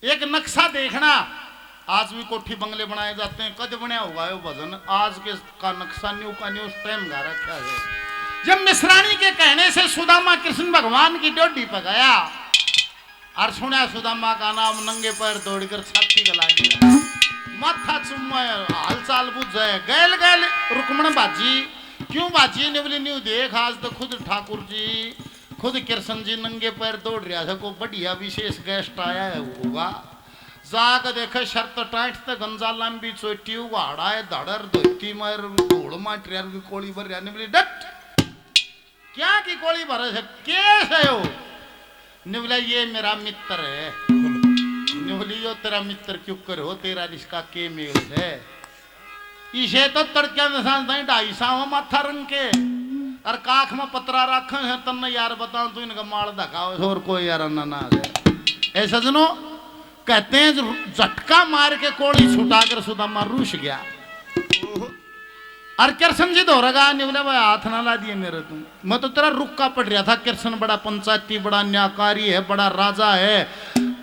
एक नक्शा देखना, आज भी कोठी बंगले बनाए जाते हैं, कद बनया हुआ है वो भजन, आज के का नक्शा न्यू का न्यू उस टाइम गा रखा है। जब मिश्राणी के कहने से सुदामा कृष्ण भगवान की डोडी पर गया और सुना सुदामा का नाम, नंगे पैर दौड़कर छाती गला दिया, माथा चुम्मा हाल चाल बुझ जाए, गैल गैल रुक्मण बाजी, क्यों बाजी ने बोली न्यू देख, आज तो खुद ठाकुर जी खुद कृष्ण जी नंगे पैर दौड़ रहा था, को बढ़िया विशेष गेस्ट आया है होगा, जाकर देखे शर्त टाइट तो गंजा लंबी चोटी वाड़ा है, धड़र धोती मर धूड़ माट रहा की कोड़ी भर रहा, बोली डट क्या की कोड़ी भर है, केस है हो, बोला ये मेरा मित्र है, बोली यो तेरा मित्र क्यों कर हो, तेरा रिश्ता के मेल है, इसे तो तड़किया में 250 माथा रंग के और काख में पतरा रखे है, तन्ने यार बताऊं तू इनका माल धकाओ और कोई यार ना है। ऐसा जनो कहते हैं झटका मार के कोड़ी छुटाकर सुदामा रूस गया और कृष्ण जी दोहरागा नहीं, बोले भाई हाथ ना ला दिए मेरे, तुम मैं तो तेरा रुक्का पड़ रहा था, कृष्ण बड़ा पंचायती बड़ा न्यायकारी है, बड़ा राजा है,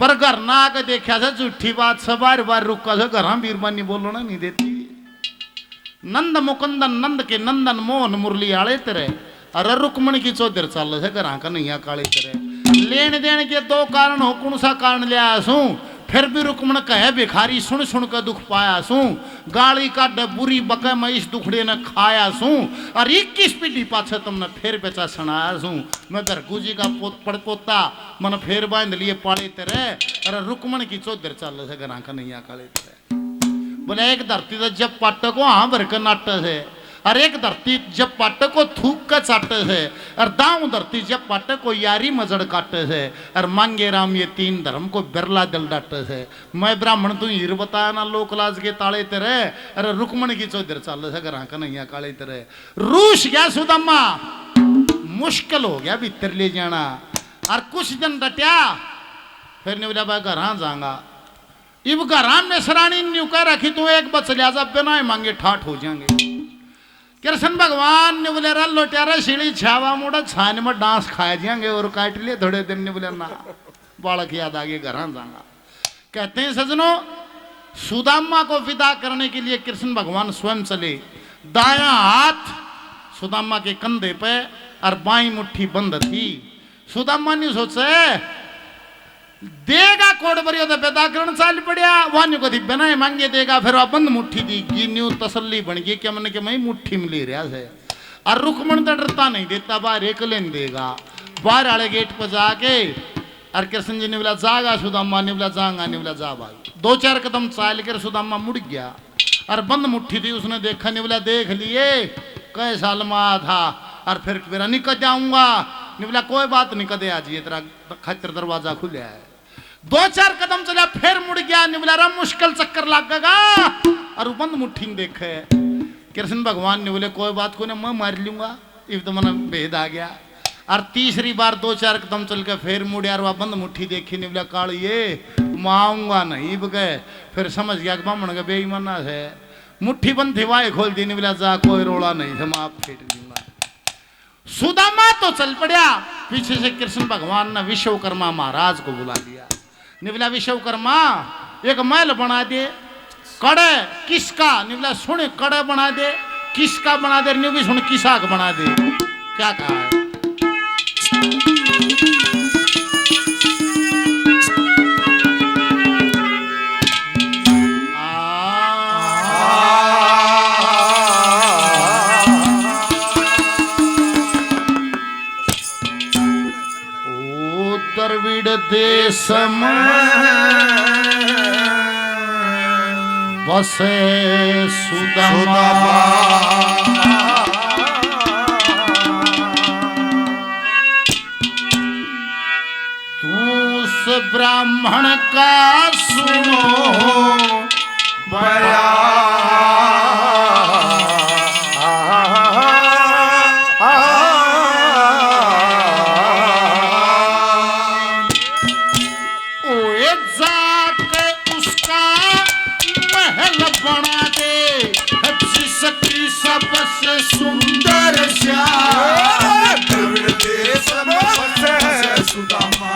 पर घर ना आके देखा था झूठी बात सब बार बार रुका था, घर बीरबानी बोलना नहीं देती, नंद मुकुंदन नंद के नंदन मोहन मुरली आले तेरे, अरे रुक्मण की चौधर चल से घर का नहीं काले तेरे, लेन देन के दो कारण हो, कौन सा कारण ले आया सू, फिर भी रुक्मण कहे भिखारी सुन सुन कर दुख पाया सू, गाली का बुरी बके मैं इस दुखड़े ने खाया सू, और 21 पीढ़ी पाछे तुमने फिर बेचा सुनाया सू, मैं धरकूजी का पड़पोता मन फिर बांध लिए पाले तेरे, अरे रुक्मण की चौधर चल से घर का नहीं काले तेरे, बोले एक धरती तो जब पाटे को हाँ भर कर नाटे से, और एक धरती जब पाटे को थूक कर चाटे से, और दाऊं धरती जब पाटे को यारी मजड़ काटे से, और मांगे राम ये 3 धर्म को बिरला दिल डाटे से, मैं ब्राह्मण तू हीर बताया ना लोक लाज के ताले तेरे, अरे रुक्मण की चौधर चल से घर का नहीं काले तेरे, रूस गया सुदामा, मुश्किल हो गया भीतर ले जाना, और कुछ दिन डटिया फिर नहीं बोला भाई घर जाऊंगा, इब घर में सरानी न्यू कह रखी तू एक बच लिया जब बिना मांगे ठाठ हो जाएंगे, कृष्ण भगवान ने बोले रा लोट्यारा सीढ़ी छावा मोड़ा छान में डांस खाए जाएंगे और काट लिए थोड़े दिन ने बोले ना बालक याद आगे घर जाऊंगा। कहते हैं सजनों सुदामा को विदा करने के लिए कृष्ण भगवान स्वयं चले, दाया हाथ सुदामा के कंधे पे और बाई मुट्ठी बंद थी, सुदामा ने सोचे देगा कोड बरियो तो पैदा करना चाल पड़िया, वान्यू को बिना मांगे देगा, फिर वह बंद मुट्ठी दी की न्यू तसल्ली बन गई कि मैंने कि मैं मुट्ठी में ले रहा है, और रुक्मण तो डरता नहीं देता, बाहर एक लेन देगा, बाहर वाले गेट पर जाके और कृष्ण जी ने बोला जागा, सुदामा ने बोला जागा, ने बोला जा भाई, 2-4 कदम चाल कर सुदामा मुड़ गया और बंद मुट्ठी थी, उसने देखा नहीं बोला देख लिए कई साल में था, और फिर मेरा निकल जाऊंगा, नहीं बोला कोई बात नहीं कदे आज ये तेरा खतर दरवाजा खुला है, 2-4 कदम चला फिर मुड़ गया, नहीं बोला मुश्किल चक्कर लगेगा, और बंद मुट्ठी में देखे कृष्ण भगवान ने बोले कोई बात को ना मैं मार लूंगा, इब तो मन भेद आ गया, और तीसरी बार 2-4 कदम चल के फिर मुड़िया, और वह बंद मुट्ठी देखी, नहीं बोला काल ये माऊंगा नहीं बगे, फिर समझ गया कि बामण का बेईमाना है, मुट्ठी बंद थी वाई खोल दी, नहीं बोला जा कोई रोड़ा नहीं था, मैं आप फेंट दूंगा, सुदामा तो चल पड़ा, पीछे से कृष्ण भगवान ने विश्वकर्मा महाराज को बुला लिया, निवला विश्वकर्मा एक महल बना दे, कड़े किसका, निवला सुन कड़े बना दे, किसका बना दे, न्यू भी सुन किसा का बना दे, क्या कहा है द्रविड़ देश बसे सुदामा, तू उस ब्राह्मण का सुनो बया, सबसे सुंदर सुदामा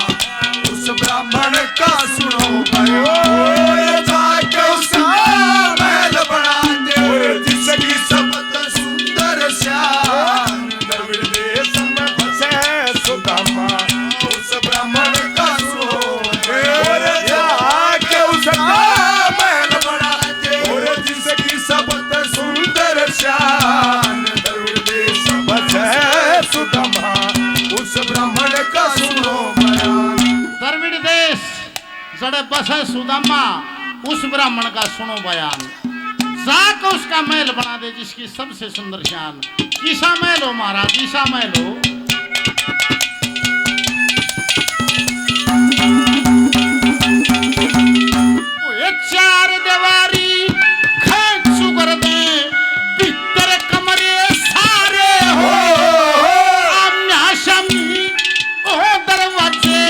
उस ब्राह्मण का सुनो भयो, चढ़े बसे सुदामा, उस ब्राह्मण का सुनो बयान, जाकर उसका महल बना दे जिसकी सबसे सुंदर शान। ईसा महल हो महाराज, ईसा महल हो। चार दीवारी खींचू कर दे, भीतर कमरे सारे हो, आम्या शमी ओ दरवाजे,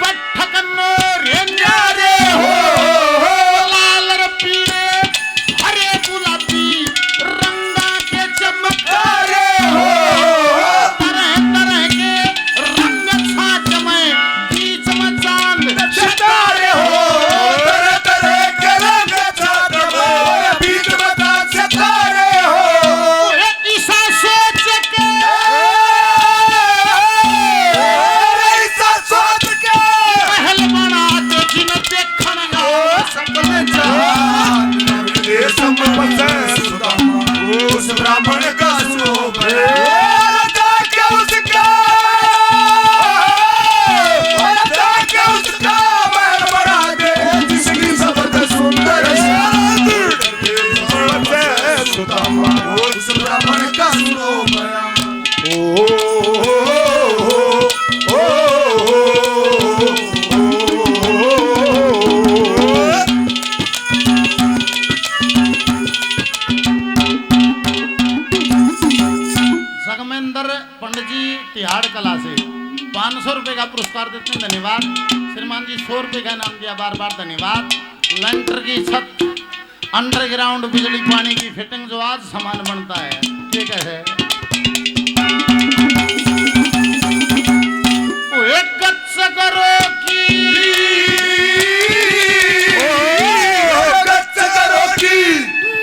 बैठक नोरे न्यारे हो, लाल पीले हरे गुलाबी रंगा के चमकारे हो, तरह तरह के रंग छाछ में बीच में चांद सितारे हो, ब्राह्मण का स्वरूप उसका महल बना दे जिसकी सबसे सुंदर उस ब्राह्मण का स्वरूप पंडित जी तिहाड़ कला से 500 रुपए का पुरस्कार देते हैं, धन्यवाद। श्रीमान जी 100 रुपए का नाम दिया, बार बार धन्यवाद। लेंटर की छत, अंडरग्राउंड बिजली पानी की फिटिंग जो आज सामान बनता है, ठीक है। एक गच्छ करो की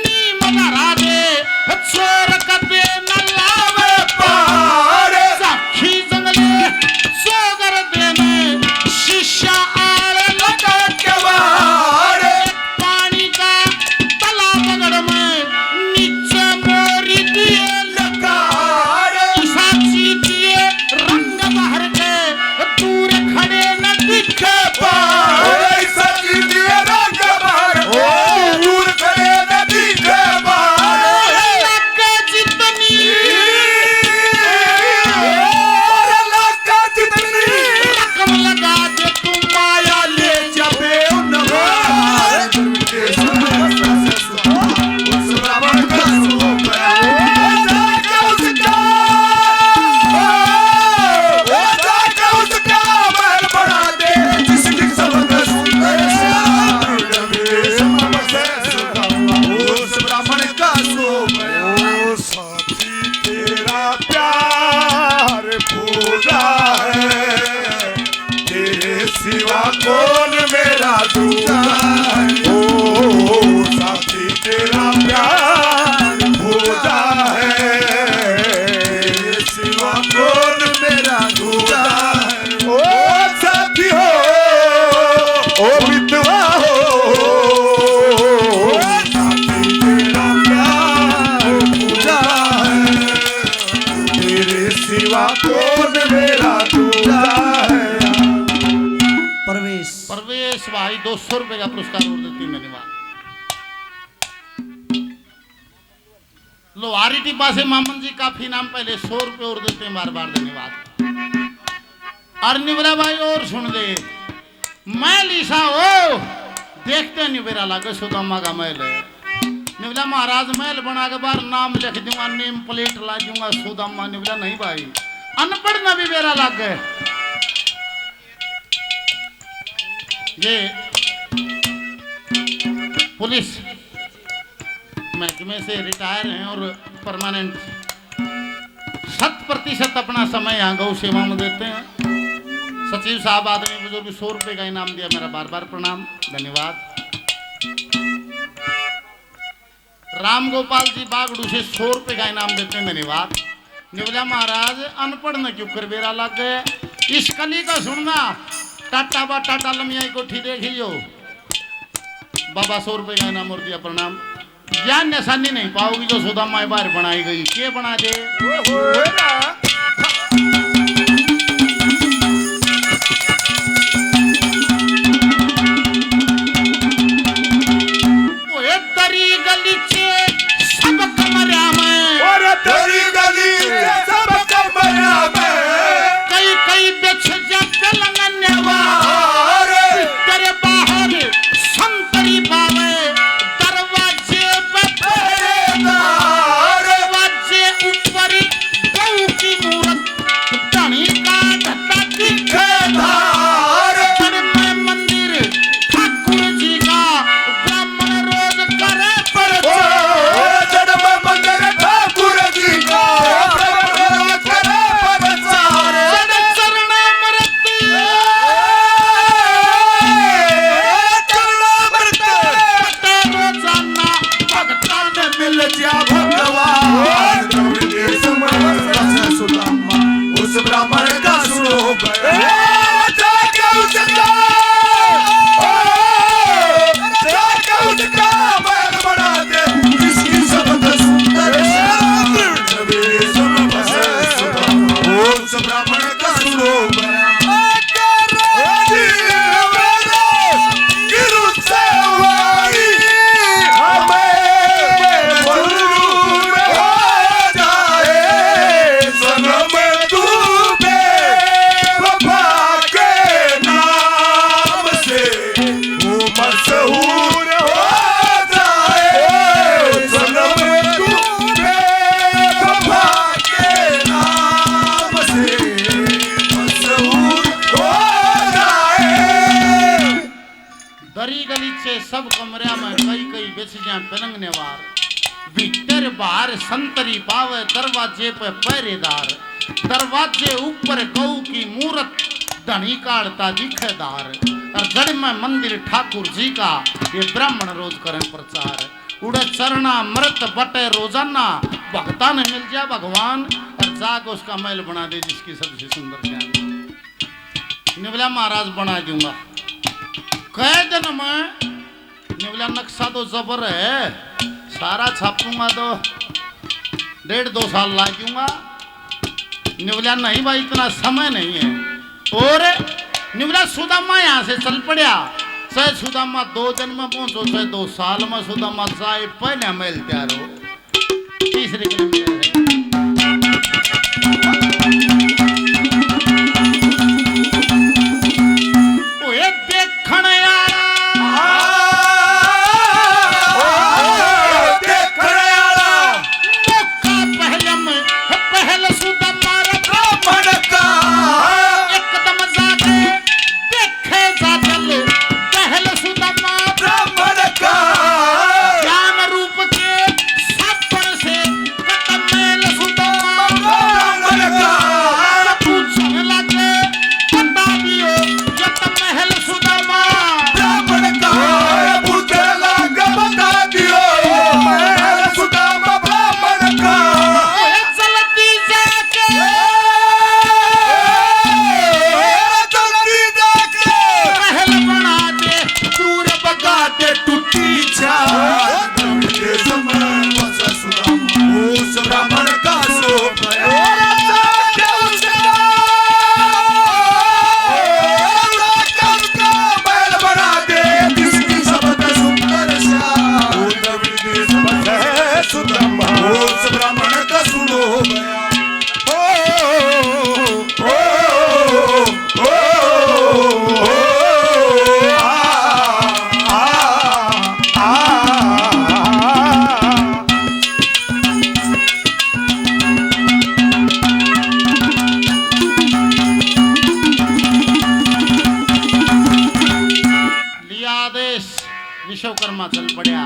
नीम धरा दे, चोर कदे न लावे पारे, साखी जंगले सोगर देने शीशा आड़े लगा के बारे, पानी का तालाब बगड़ में नीचे मोरी दिए लगा ईसा चीटिए रंग बाहर के दूर खड़े न दिखे पारे, ईसा चीटिए रंग बाहर दूर खड़े न दिखे कौन मेरा दूजा है, ओ साथी तेरा प्यार भूजा है, सिवा कौन मेरा दूजा है, ओ साथी हो ओ मितवा हो, साथी तेरा प्यार भूजा है, तेरे सिवा कौन मेरा दूजा है। परवेश भाई 200 रुपए का पुरस्कार और देती हूँ, धन्यवाद। लोहारी टिब्बा से मामन जी काफी नाम पहले 100 रुपए और देते हैं, बार बार धन्यवाद। और निवरा भाई और सुन ले, मैं लीसा हो देखते निवेरा लागे सुदामा का महल है, निवला महाराज महल बना के बार नाम लिख दूंगा, नेम प्लेट ला दूंगा सुदामा, निवला नहीं भाई अनपढ़ ना भी बेरा लग गए। ये पुलिस महकमे से रिटायर हैं और परमानेंट 100% अपना समय यहाँ गौ सेवा में देते हैं। सचिव साहब आदमी बुजुर्ग 100 रुपए का इनाम दिया, मेरा बार बार प्रणाम, धन्यवाद। राम गोपाल जी बागड़ू से 100 रुपए का इनाम देते हैं, धन्यवाद। निवला महाराज अनपढ़ न क्यों कर बेरा लग गए, इस कली का सुनना, टाटा बा टाटा लमिया कोठी देखियो, बाबा 100 रुपए का इनाम और दिया, प्रणाम। ज्ञान निशानी नहीं पाओगी जो सुदामा बाहर बनाई गई, के बना दे मशहूर हो जाए सनम तू बेवफा के नाम से मशहूर हो जाए। दरी गलीचे सब कमऱ्या में कई कई बेच जाए पलंगने वार भीतर बाहर संतरी पावे दरवाजे पे पहरेदार दरवाजे ऊपर गौ की मूरत धनी काढ़ता दिखेदार और जड़ में मंदिर ठाकुर जी का ये ब्राह्मण रोज करें प्रचार उड़े चरना मृत बटे रोजाना भक्ता ने मिल जाए भगवान और जाग उसका महल बना दे जिसकी सबसे सुंदर ज्ञान निवला महाराज बना दूंगा कह जन्म निवला नक्शा तो जबर है सारा छापूंगा तो 1.5-2 साल लागूंगा निवला नहीं भाई इतना समय नहीं है और निवला सुदामा यहाँ से चल पड़ा चाहे सुदामा 2 दिन में पहुंचो चाहे 2 साल में सुदामा चाहे पहले मेल तैयार हो तीसरे किलोमीटर है देखण विश्वकर्मा चल पड़ा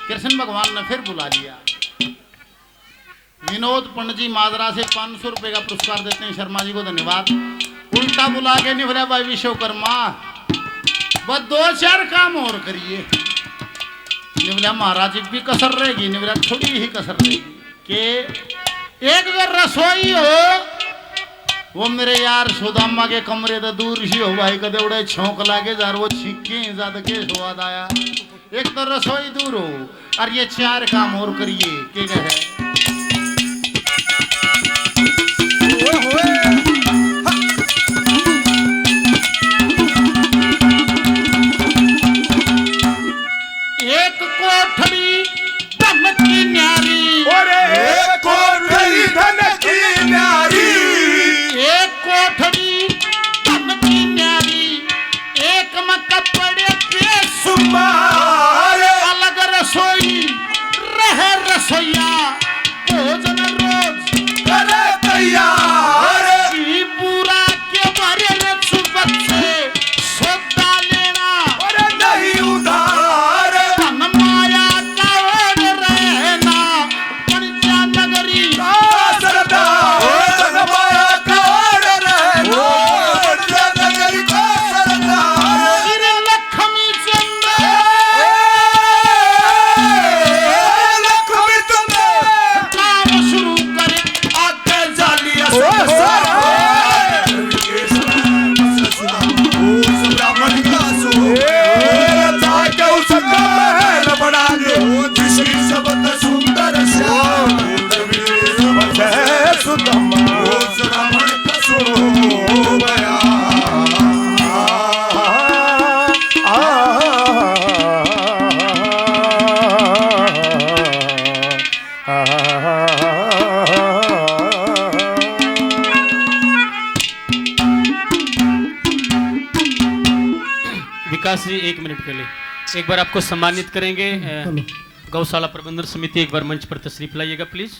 कृष्ण भगवान ने फिर बुला लिया विनोद पंडित जी माजरा से 500 रुपए का पुरस्कार देते हैं शर्मा जी को धन्यवाद उल्टा बुला के निवला भाई विश्वकर्मा बस 2-4 काम और करिए निवला महाराज भी कसर रहेगी निवला थोड़ी ही कसर रहेगी कि एक बार रसोई हो वो मेरे यार सुदामा के कमरे तो दूर ही हो भाई कदे उड़े छौंक लागे जार वो छिक्के ज्यादा के स्वाद आया एक तो रसोई दूर हो और ये 4 काम और करिए के है एक कोठरी धन की न्यारी और एक कोठरी धन की न्यारी एक कोठरी धन की न्यारी एक में कपड़े बेसुमार अलग रसोई रहे रसोईया भोजन रोज करे तैयार पूरा के बारे रच बच्चे सौदा लेना और नहीं उधार धन माया का ओढ़ रहना पंचा नगरी सरदार धन माया का ओढ़ रहना पंचा नगरी का सरदार श्री लक्ष्मी चंद्र माता श्री 1 मिनट के लिए एक बार आपको सम्मानित करेंगे। गौशाला प्रबंधन समिति एक बार मंच पर तशरीफ लाइएगा प्लीज।